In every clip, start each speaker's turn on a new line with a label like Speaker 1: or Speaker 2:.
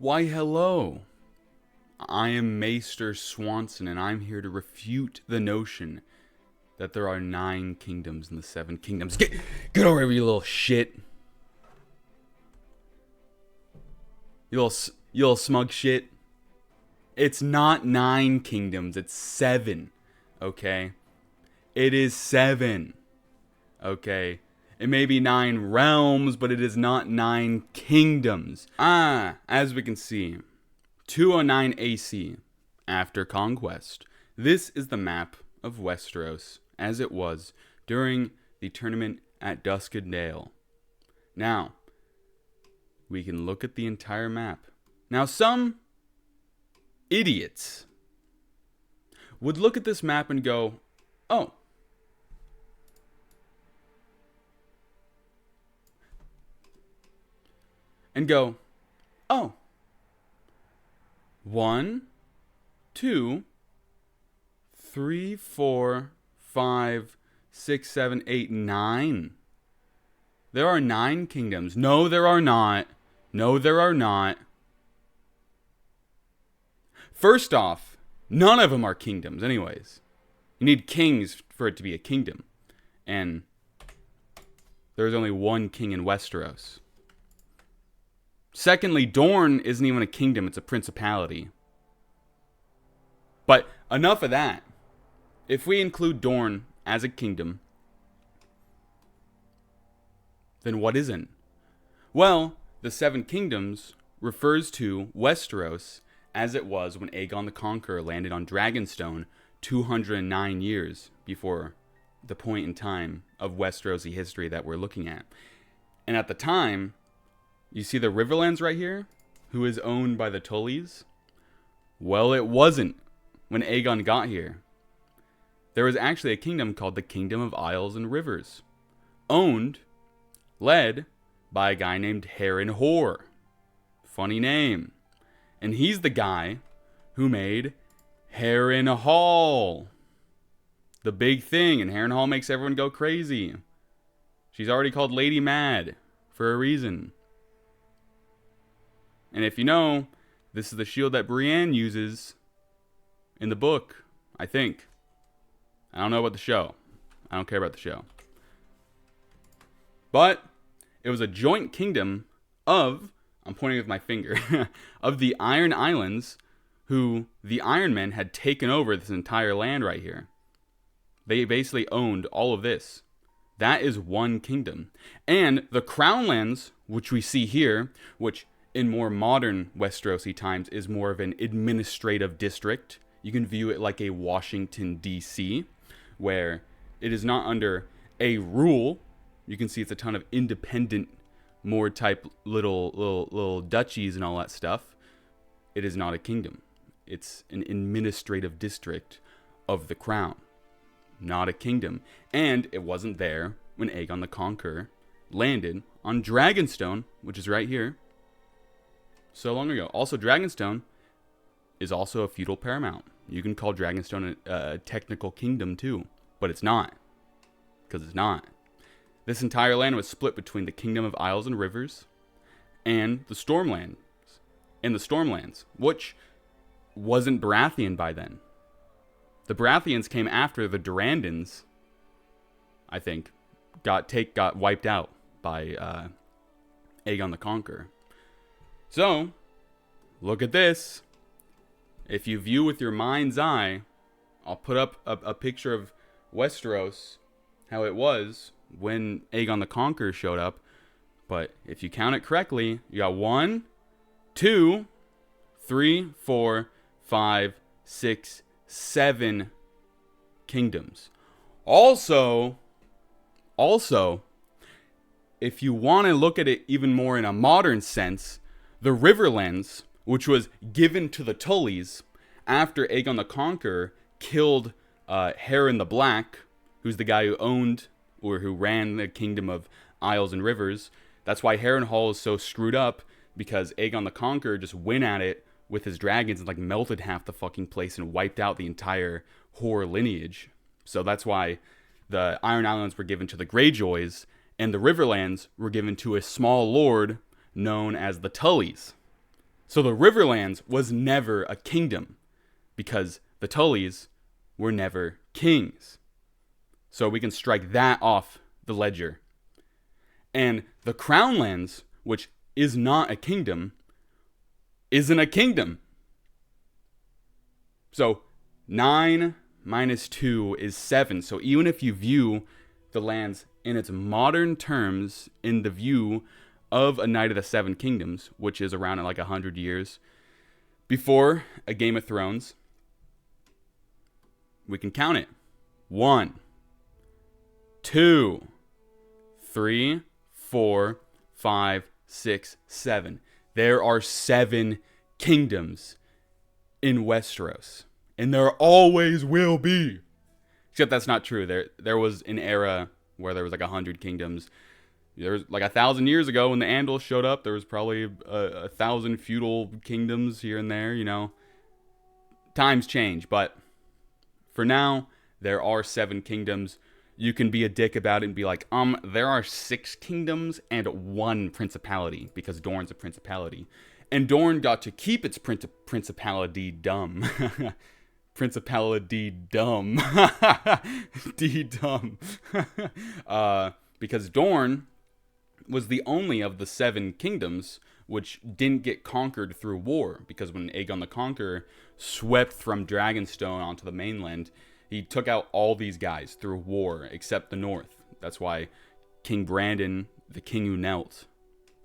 Speaker 1: Why, hello. I am Maester Swanson, and I'm here to refute the notion that there are 9 kingdoms in the 7 kingdoms. Get over here, you little shit. You little smug shit. It's not 9 kingdoms, it's 7. Okay? It is 7. Okay? It may be 9 realms, but it is not 9 kingdoms. As we can see, 209 AC, after conquest. This is the map of Westeros as it was during the tournament at Duskendale. Now, we can look at the entire map. Now, some idiots would look at this map and go, oh, oh, 1, 2, 3, 4, 5, 6, 7, 8, 9. There are 9 kingdoms. No, there are not. No, there are not. First off, none of them are kingdoms anyways. You need kings for it to be a kingdom. And there's only one king in Westeros. Secondly, Dorne isn't even a kingdom, it's a principality. But enough of that. If we include Dorne as a kingdom, then what isn't? Well, the 7 kingdoms refers to Westeros as it was when Aegon the Conqueror landed on Dragonstone 209 years before the point in time of Westerosi history that we're looking at. And at the time, you see the Riverlands right here, who is owned by the Tullys? Well, it wasn't when Aegon got here. There was actually a kingdom called the Kingdom of Isles and Rivers, led by a guy named Harrenhal. Funny name. And he's the guy who made Harrenhal the big thing, and Harrenhal makes everyone go crazy. She's already called Lady Mad for a reason. And if you know, this is the shield that Brienne uses in the book, I think. I don't know about the show. I don't care about the show. But it was a joint kingdom of, I'm pointing with my finger, of the Iron Islands, who the Iron Men had taken over this entire land right here. They basically owned all of this. That is one kingdom. And the Crown Lands, which we see here, which in more modern Westerosi times is more of an administrative district. You can view it like a Washington, D.C., where it is not under a rule. You can see it's a ton of independent, more type little duchies and all that stuff. It is not a kingdom. It's an administrative district of the crown, not a kingdom. And it wasn't there when Aegon the Conqueror landed on Dragonstone, which is right here, so long ago. Also, Dragonstone is also a feudal paramount. You can call Dragonstone a technical kingdom too, but it's not. Because it's not. This entire land was split between the Kingdom of Isles and Rivers and the Stormlands. And the Stormlands, which wasn't Baratheon by then. The Baratheons came after the Durandons, I think, got wiped out by Aegon the Conqueror. So, look at this. If you view with your mind's eye, I'll put up a picture of Westeros, how it was when Aegon the Conqueror showed up. But if you count it correctly, you got 1, 2, 3, 4, 5, 6, 7 kingdoms. Also, if you want to look at it even more in a modern sense, the Riverlands, which was given to the Tullys after Aegon the Conqueror killed Harren the Black, who's the guy who owned or who ran the Kingdom of Isles and Rivers. That's why Harrenhal is so screwed up, because Aegon the Conqueror just went at it with his dragons and melted half the fucking place and wiped out the entire Hoare lineage. So that's why the Iron Islands were given to the Greyjoys, and the Riverlands were given to a small lord known as the Tullys. So the Riverlands was never a kingdom because the Tullys were never kings. So we can strike that off the ledger. And the Crownlands, which is not a kingdom, isn't a kingdom. So 9 minus 2 is 7. So even if you view the lands in its modern terms in the view of a Knight of the Seven Kingdoms, which is around like 100 years before a Game of Thrones, we can count it. 1, 2, 3, 4, 5, 6, 7. There are 7 kingdoms in Westeros. And there always will be. Except that's not true. There was an era where there was like 100 kingdoms. There was like 1,000 years ago when the Andals showed up, there was probably 1,000 feudal kingdoms here and there, you know. Times change, but for now, there are 7 kingdoms. You can be a dick about it and be like, there are 6 kingdoms and 1 principality, because Dorne's a principality. And Dorne got to keep its principality dumb. Principality dumb. D-dumb. Because Dorne was the only of the 7 kingdoms which didn't get conquered through war. Because when Aegon the Conqueror swept from Dragonstone onto the mainland, he took out all these guys through war, except the north. That's why King Brandon, the king who knelt,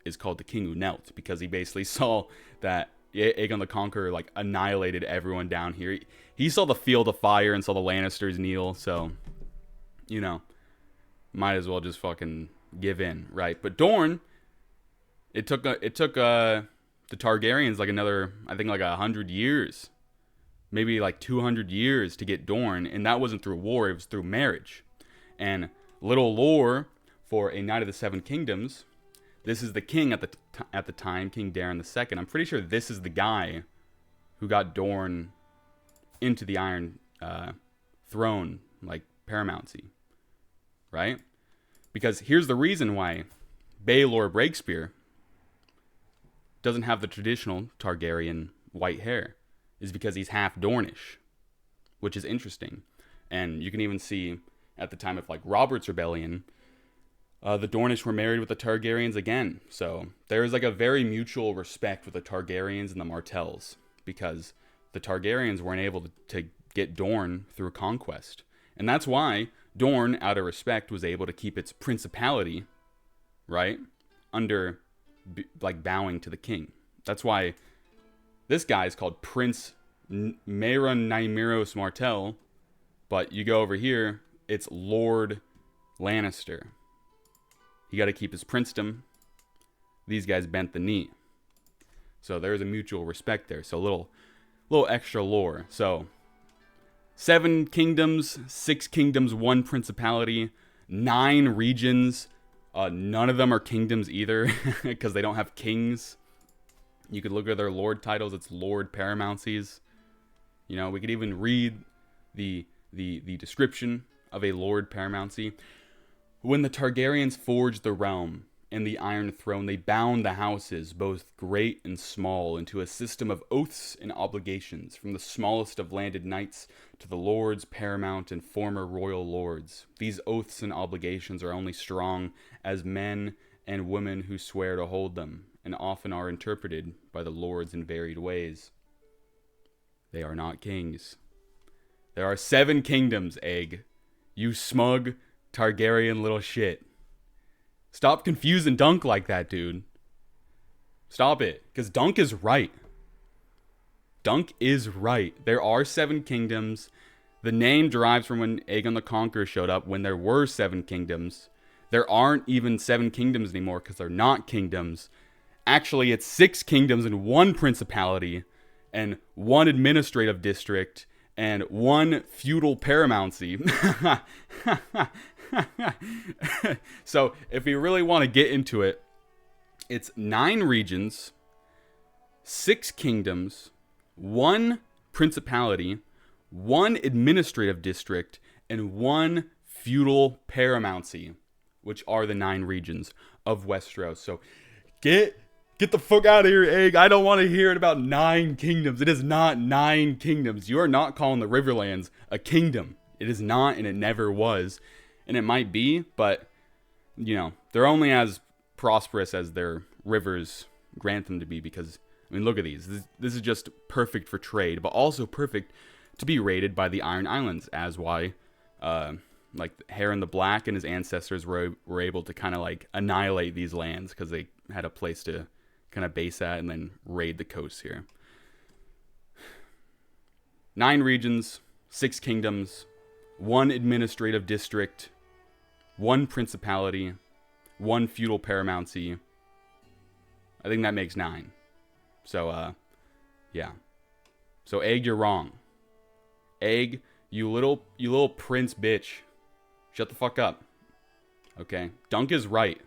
Speaker 1: is called the king who knelt, because he basically saw that Aegon the Conqueror like annihilated everyone down here. He saw the field of fire and saw the Lannisters kneel, so, you know, might as well just fucking give in, right? But Dorne, it took the Targaryens like another, I think like 100 years, maybe like 200 years to get Dorne, and that wasn't through war, it was through marriage. And little lore for a Knight of the Seven Kingdoms, this is the king at the time, King Daeron II. I'm pretty sure this is the guy who got Dorne into the Iron Throne, like paramountcy, right? Because here's the reason why Baelor Breakspear doesn't have the traditional Targaryen white hair, is because he's half Dornish, which is interesting. And you can even see at the time of like Robert's Rebellion, the Dornish were married with the Targaryens again. So there is like a very mutual respect with the Targaryens and the Martells, because the Targaryens weren't able to get Dorne through conquest. And that's why Dorne, out of respect, was able to keep its principality, right, under, like, bowing to the king. That's why this guy is called Prince Meiron Nymeros Martell, but you go over here, it's Lord Lannister. He got to keep his princedom. These guys bent the knee. So there's a mutual respect there. So a little extra lore. So 7 kingdoms, 6 kingdoms, 1 principality, 9 regions. None of them are kingdoms either, because they don't have kings. You could look at their lord titles. It's Lord Paramountcies. You know, we could even read the description of a Lord Paramountcy. When the Targaryens forged the realm and the Iron Throne, they bound the houses, both great and small, into a system of oaths and obligations, from the smallest of landed knights to the lords paramount and former royal lords. These oaths and obligations are only strong as men and women who swear to hold them, and often are interpreted by the lords in varied ways. They are not kings. There are 7 kingdoms, Egg. You smug Targaryen little shit. Stop confusing Dunk like that, dude. Stop it. Because Dunk is right. Dunk is right. There are 7 kingdoms. The name derives from when Aegon the Conqueror showed up, when there were 7 kingdoms. There aren't even 7 kingdoms anymore because they're not kingdoms. Actually, it's 6 kingdoms and 1 principality and 1 administrative district and 1 feudal paramountcy. So, if we really want to get into it, it's 9 regions, 6 kingdoms, 1 principality, 1 administrative district, and 1 feudal paramountcy, which are the 9 regions of Westeros. So, get Get the fuck out of here, Egg. I don't want to hear it about 9 kingdoms. It is not 9 kingdoms. You are not calling the Riverlands a kingdom. It is not, and it never was. And it might be, but, you know, they're only as prosperous as their rivers grant them to be, because, I mean, look at these. This is just perfect for trade, but also perfect to be raided by the Iron Islands, as why, like, Harren the Black and his ancestors were able to kind of, like, annihilate these lands, because they had a place to kind of base at and then raid the coast here. 9 regions, 6 kingdoms, 1 administrative district, 1 principality, 1 feudal paramountcy. I think that makes 9. So, yeah. So, Egg, you're wrong. Egg, you little prince bitch. Shut the fuck up. Okay? Dunk is right.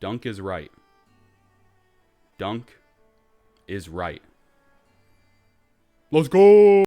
Speaker 1: Dunk is right. Dunk is right. Let's go!